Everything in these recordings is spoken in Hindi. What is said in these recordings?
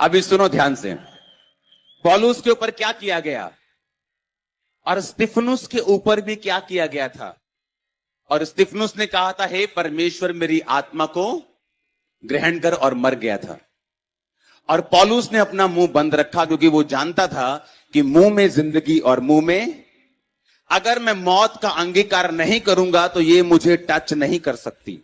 अभी सुनो ध्यान से, पौलुस के ऊपर क्या किया गया और स्तिफनुस के ऊपर भी क्या किया गया था। और स्तिफनुस ने कहा था, हे परमेश्वर मेरी आत्मा को ग्रहण कर, और मर गया था। और पौलुस ने अपना मुंह बंद रखा, क्योंकि वो जानता था कि मुंह में जिंदगी और मुंह में, अगर मैं मौत का अंगीकार नहीं करूंगा तो ये मुझे टच नहीं कर सकती।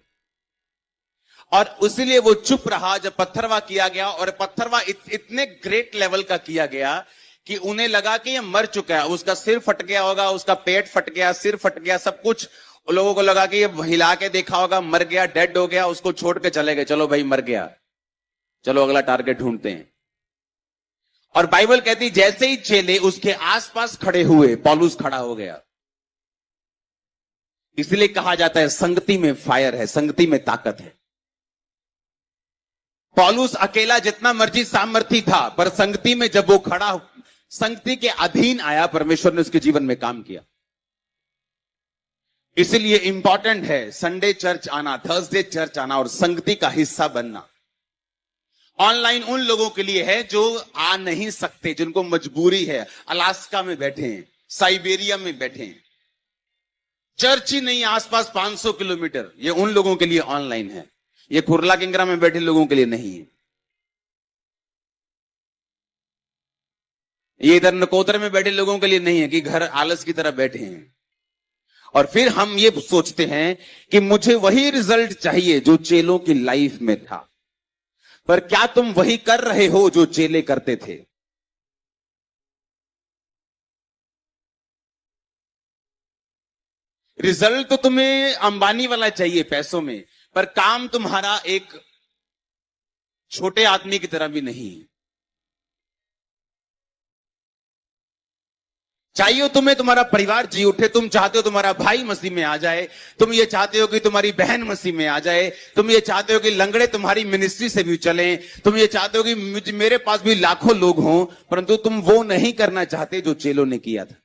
और इसलिए वो चुप रहा जब पत्थरवा किया गया। और पत्थरवा इतने ग्रेट लेवल का किया गया कि उन्हें लगा कि ये मर चुका है। उसका सिर फट गया होगा, उसका पेट फट गया, सिर फट गया, सब कुछ। लोगों को लगा कि ये हिला के देखा होगा, मर गया, डेड हो गया, उसको छोड़ के चले गए। चलो भाई मर गया, चलो अगला टारगेट ढूंढते हैं। और बाइबल कहती जैसे ही चेले उसके आसपास खड़े हुए, पौलुस खड़ा हो गया। इसलिए कहा जाता है संगति में फायर है, संगति में ताकत है। पौलुस अकेला जितना मर्जी सामर्थी था, पर संगति में जब वो खड़ा, संगति के अधीन आया, परमेश्वर ने उसके जीवन में काम किया। इसलिए इंपॉर्टेंट है संडे चर्च आना, थर्सडे चर्च आना और संगति का हिस्सा बनना। ऑनलाइन उन लोगों के लिए है जो आ नहीं सकते, जिनको मजबूरी है, अलास्का में बैठे हैं, साइबेरिया में बैठे हैं, चर्च ही नहीं आसपास 500 किलोमीटर, ये उन लोगों के लिए ऑनलाइन है। ये कुर्ला किंगरा में बैठे लोगों के लिए नहीं है। ये इधर नकोदर में बैठे लोगों के लिए नहीं है कि घर आलस की तरह बैठे हैं। और फिर हम ये सोचते हैं कि मुझे वही रिजल्ट चाहिए जो चेलों की लाइफ में था। पर क्या तुम वही कर रहे हो जो चेले करते थे? रिजल्ट तो तुम्हें अंबानी वाला चाहिए पैसों में, पर काम तुम्हारा एक छोटे आदमी की तरह भी नहीं है। चाहिए तुम्हें तुम्हारा परिवार जी उठे, तुम चाहते हो तुम्हारा भाई मसीह में आ जाए, तुम ये चाहते हो कि तुम्हारी बहन मसीह में आ जाए, तुम ये चाहते हो कि लंगड़े तुम्हारी मिनिस्ट्री से भी चलें, तुम ये चाहते हो कि मेरे पास भी लाखों लोग हों, परंतु तुम वो नहीं करना चाहते जो चेलों ने किया था।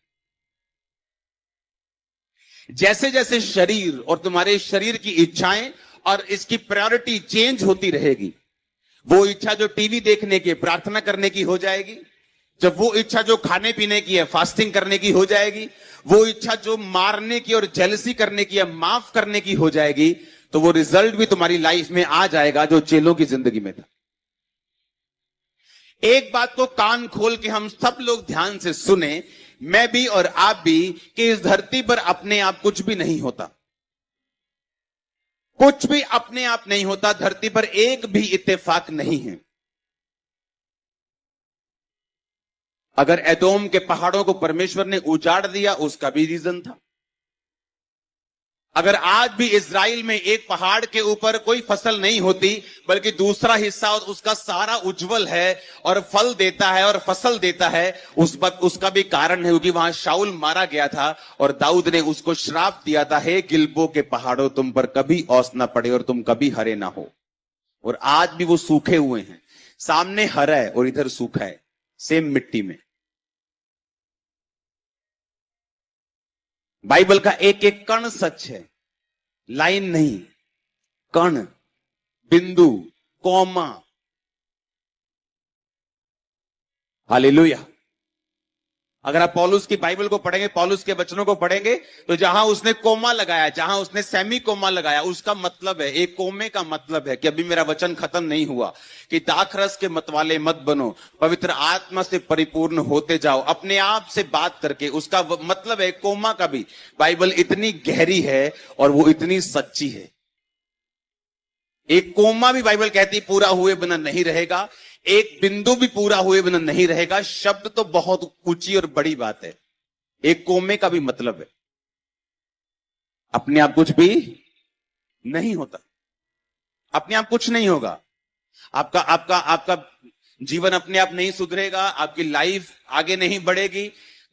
जैसे जैसे शरीर और तुम्हारे शरीर की इच्छाएं और इसकी प्रायोरिटी चेंज होती रहेगी, वो इच्छा जो टीवी देखने की, प्रार्थना करने की हो जाएगी, जब वो इच्छा जो खाने पीने की है, फास्टिंग करने की हो जाएगी, वो इच्छा जो मारने की और जेलसी करने की है, माफ करने की हो जाएगी, तो वो रिजल्ट भी तुम्हारी लाइफ में आ जाएगा जो चेलों की जिंदगी में था। एक बात को कान खोल के हम सब लोग ध्यान से सुने, मैं भी और आप भी, कि इस धरती पर अपने आप कुछ भी नहीं होता। कुछ भी अपने आप नहीं होता। धरती पर एक भी इत्तेफाक नहीं है। अगर एदोम के पहाड़ों को परमेश्वर ने उजाड़ दिया, उसका भी रीजन था। अगर आज भी इजराइल में एक पहाड़ के ऊपर कोई फसल नहीं होती, बल्कि दूसरा हिस्सा उसका सारा उज्जवल है और फल देता है और फसल देता है, उसका भी कारण है, क्योंकि वहां शाऊल मारा गया था और दाऊद ने उसको श्राप दिया था, हे गिलबो के पहाड़ों तुम पर कभी ओस ना पड़े और तुम कभी हरे ना हो। और आज भी वो सूखे हुए हैं, सामने हरा है और इधर सूखा है, सेम मिट्टी में। बाइबल का एक एक कण सच है, लाइन नहीं, कण, बिंदु, कॉमा। हालेलुया। अगर आप पौलुस की बाइबल को पढ़ेंगे, पौलुस के वचनों को पढ़ेंगे, तो जहां उसने कोमा लगाया, जहां उसने सेमी कोमा लगाया, उसका मतलब है, एक कोमे का मतलब है कि अभी मेरा वचन खत्म नहीं हुआ, कि दाखरस के मतवाले मत बनो, पवित्र आत्मा से परिपूर्ण होते जाओ, अपने आप से बात करके। उसका मतलब है कोमा का भी। बाइबल इतनी गहरी है और वो इतनी सच्ची है। एक कोमा भी बाइबल कहती पूरा हुए बिना नहीं रहेगा, एक बिंदु भी पूरा हुए बिना नहीं रहेगा। शब्द तो बहुत ऊंची और बड़ी बात है। एक कोमे का भी मतलब है अपने आप कुछ भी नहीं होता, अपने आप कुछ नहीं होगा। आपका आपका आपका जीवन अपने आप नहीं सुधरेगा, आपकी लाइफ आगे नहीं बढ़ेगी,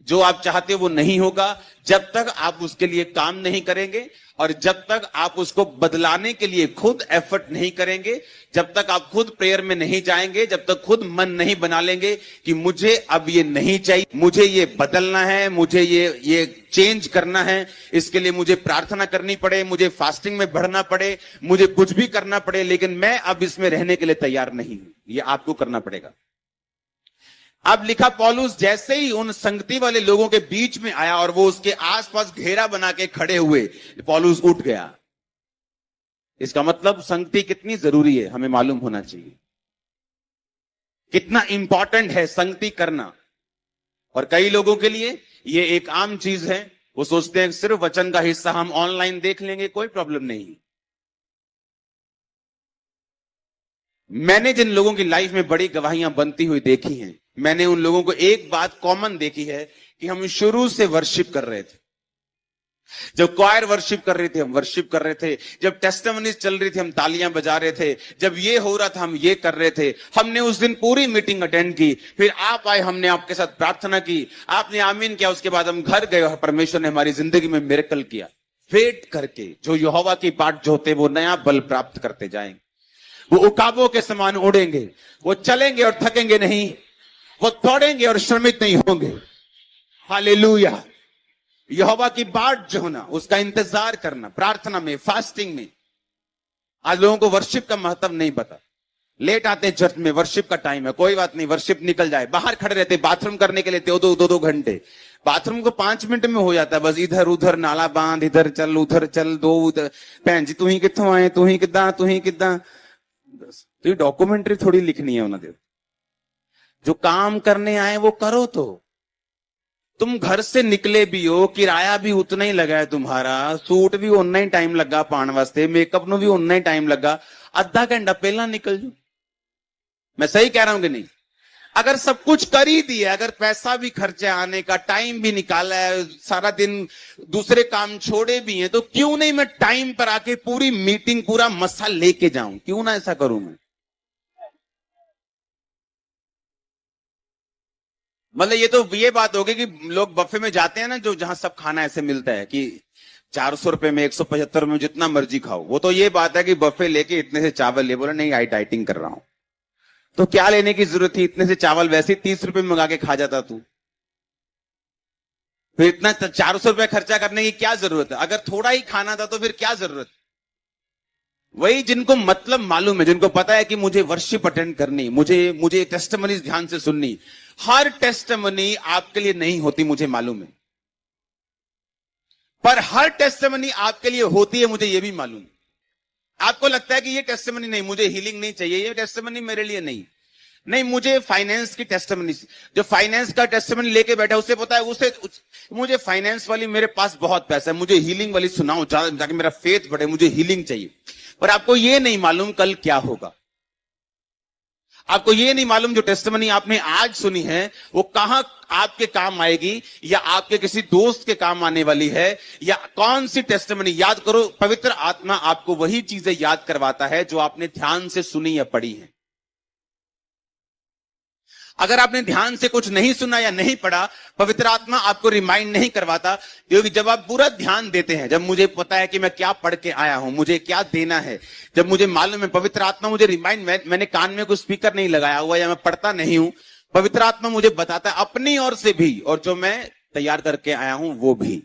जो आप चाहते हो वो नहीं होगा जब तक आप उसके लिए काम नहीं करेंगे, और जब तक आप उसको बदलाने के लिए खुद एफर्ट नहीं करेंगे, जब तक आप खुद प्रेयर में नहीं जाएंगे, जब तक खुद मन नहीं बना लेंगे कि मुझे अब ये नहीं चाहिए, मुझे ये बदलना है, मुझे ये चेंज करना है, इसके लिए मुझे प्रार्थना करनी पड़े, मुझे फास्टिंग में बढ़ना पड़े, मुझे कुछ भी करना पड़े, लेकिन मैं अब इसमें रहने के लिए तैयार नहीं हूं, ये आपको करना पड़ेगा। अब लिखा पौलुस जैसे ही उन संगति वाले लोगों के बीच में आया और वो उसके आसपास घेरा बना के खड़े हुए, पौलुस उठ गया। इसका मतलब संगति कितनी जरूरी है हमें मालूम होना चाहिए, कितना इंपॉर्टेंट है संगति करना। और कई लोगों के लिए ये एक आम चीज है, वो सोचते हैं सिर्फ वचन का हिस्सा हम ऑनलाइन देख लेंगे, कोई प्रॉब्लम नहीं। मैंने जिन लोगों की लाइफ में बड़ी गवाहियां बनती हुई देखी हैं, मैंने उन लोगों को एक बात कॉमन देखी है कि हम शुरू से वर्शिप कर रहे थे। जब क्वायर वर्शिप कर रही थी हम वर्शिप कर रहे थे, जब टेस्टिमनीज चल रही थी हम तालियां बजा रहे थे, जब ये हो रहा था हम ये कर रहे थे। हमने उस दिन पूरी मीटिंग अटेंड की, फिर आप आए, हमने आपके साथ प्रार्थना की, आपने आमीन किया, उसके बाद हम घर गए और परमेश्वर ने हमारी जिंदगी में मिरेकल किया। वेट करके जो यहोवा की बाट जोते वो नया बल प्राप्त करते जाएंगे, वो उकाबों के समान उड़ेंगे, वो चलेंगे और थकेंगे नहीं, वो दौड़ेंगे और श्रमित नहीं होंगे। हालेलुया। यहोवा की बाट जो होना, उसका इंतजार करना, प्रार्थना में, फास्टिंग में। आज लोगों को वर्शिप का महत्व नहीं पता, लेट आते हैं चर्च में, वर्शिप का टाइम है, कोई बात नहीं, वर्शिप निकल जाए। बाहर खड़े रहते बाथरूम करने के लिए दो घंटे, बाथरूम को 5 मिनट में हो जाता है, बस इधर उधर नाला बांध, इधर चल उधर चल, दो उधर, भैन जी तू ही कित्थों आए, तू ही किद्दां। तो ये डॉक्यूमेंट्री थोड़ी लिखनी है उन्होंने, जो काम करने आए वो करो। तो तुम घर से निकले भी हो, किराया भी उतना ही लगा है तुम्हारा, सूट भी उतना ही टाइम लगा पाने वास्ते, मेकअप नु भी उतना ही टाइम लगा, आधा घंटा पहला निकल जाओ। मैं सही कह रहा हूं कि नहीं? अगर सब कुछ कर ही दिया, अगर पैसा भी खर्चा आने का, टाइम भी निकाला है, सारा दिन दूसरे काम छोड़े भी हैं, तो क्यों नहीं मैं टाइम पर आके पूरी मीटिंग, पूरा मसा लेके जाऊं? क्यों ना ऐसा करूं मैं? मतलब ये बात होगी कि लोग बफे में जाते हैं ना, जो जहां सब खाना ऐसे मिलता है कि 400 रुपए में, 175 में, जितना मर्जी खाओ। वो तो ये बात है कि बफे लेके इतने से चावल ले, बोला नहीं डाइटिंग कर रहा हूं, तो क्या लेने की जरूरत थी? इतने से चावल वैसे 30 रुपए में मंगा के खा जाता तू, फिर इतना 400 रुपए खर्चा करने की क्या जरूरत है? अगर थोड़ा ही खाना था तो फिर क्या जरूरत? वही जिनको मतलब मालूम है, जिनको पता है कि मुझे वर्शिप अटेंड करनी, मुझे टेस्टिमनीज ध्यान से सुननी। हर टेस्टिमनी आपके लिए नहीं होती, मुझे मालूम है, पर हर टेस्टिमनी आपके लिए होती है, मुझे यह भी मालूम है। आपको लगता है कि ये टेस्टिमनी नहीं, मुझे हीलिंग नहीं चाहिए, ये टेस्टिमनी मेरे लिए नहीं, मुझे फाइनेंस की टेस्टिमनी, जो फाइनेंस का टेस्टिमनी लेके बैठा उसे पता है, मुझे फाइनेंस वाली, मेरे पास बहुत पैसा है, मुझे हीलिंग वाली सुनाओ ताकि मेरा फेथ बढ़े, मुझे हीलिंग चाहिए। पर आपको ये नहीं मालूम कल क्या होगा, आपको ये नहीं मालूम जो टेस्टिमनी आपने आज सुनी है वो कहां आपके काम आएगी, या आपके किसी दोस्त के काम आने वाली है, या कौन सी टेस्टिमनी। याद करो, पवित्र आत्मा आपको वही चीजें याद करवाता है जो आपने ध्यान से सुनी या पढ़ी है। अगर आपने ध्यान से कुछ नहीं सुना या नहीं पढ़ा, पवित्र आत्मा आपको रिमाइंड नहीं करवाता, क्योंकि जब आप पूरा ध्यान देते हैं, जब मुझे पता है कि मैं क्या पढ़ के आया हूं, मुझे क्या देना है, जब मुझे मालूम है, पवित्र आत्मा मुझे रिमाइंड, मैंने कान में कोई स्पीकर नहीं लगाया हुआ या मैं पढ़ता नहीं हूं, पवित्र आत्मा मुझे बताता है अपनी ओर से भी, और जो मैं तैयार करके आया हूं वो भी।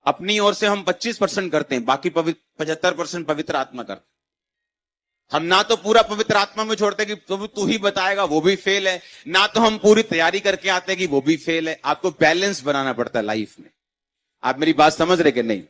अपनी ओर से हम 25% करते हैं, बाकी 75% पवित्र आत्मा करते हैं। हम ना तो पूरा पवित्र आत्मा में छोड़ते कि तू ही बताएगा, वो भी फेल है, ना तो हम पूरी तैयारी करके आते कि वो भी फेल है। आपको बैलेंस बनाना पड़ता है लाइफ में। आप मेरी बात समझ रहे कि नहीं?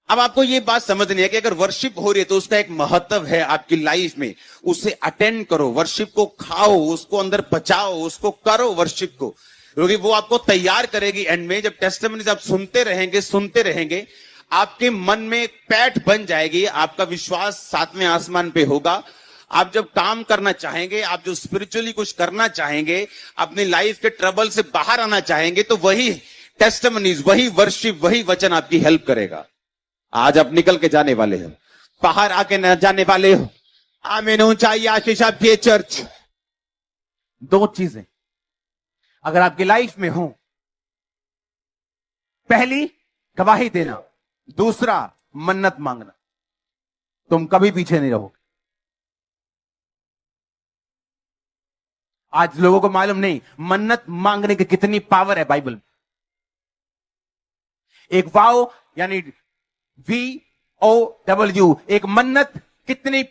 अब आपको ये बात समझनी है कि अगर वर्शिप हो रही है तो उसका एक महत्व है आपकी लाइफ में, उसे अटेंड करो, वर्शिप को खाओ, उसको अंदर पचाओ, उसको करो वर्शिप को, क्योंकि वो आपको तैयार करेगी एंड में। जब टेस्टिमनीज आप सुनते रहेंगे, आपके मन में पैठ बन जाएगी, आपका विश्वास सातवें आसमान पे होगा। आप जब काम करना चाहेंगे, आप जो स्पिरिचुअली कुछ करना चाहेंगे, अपनी लाइफ के ट्रबल से बाहर आना चाहेंगे, तो वही टेस्टिमनीज, वही वर्शिप, वही वचन आपकी हेल्प करेगा। आज आप निकल के जाने वाले हो, बाहर आके न जाने वाले हो। आमीन। ऊंचाई आशीष आपकी चर्च। 2 चीजें अगर आपकी लाइफ में हो, पहली गवाही देना, दूसरा मन्नत मांगना, तुम कभी पीछे नहीं रहोगे। आज लोगों को मालूम नहीं मन्नत मांगने की कितनी पावर है बाइबल में। एक वाव यानी VOW, एक मन्नत कितनी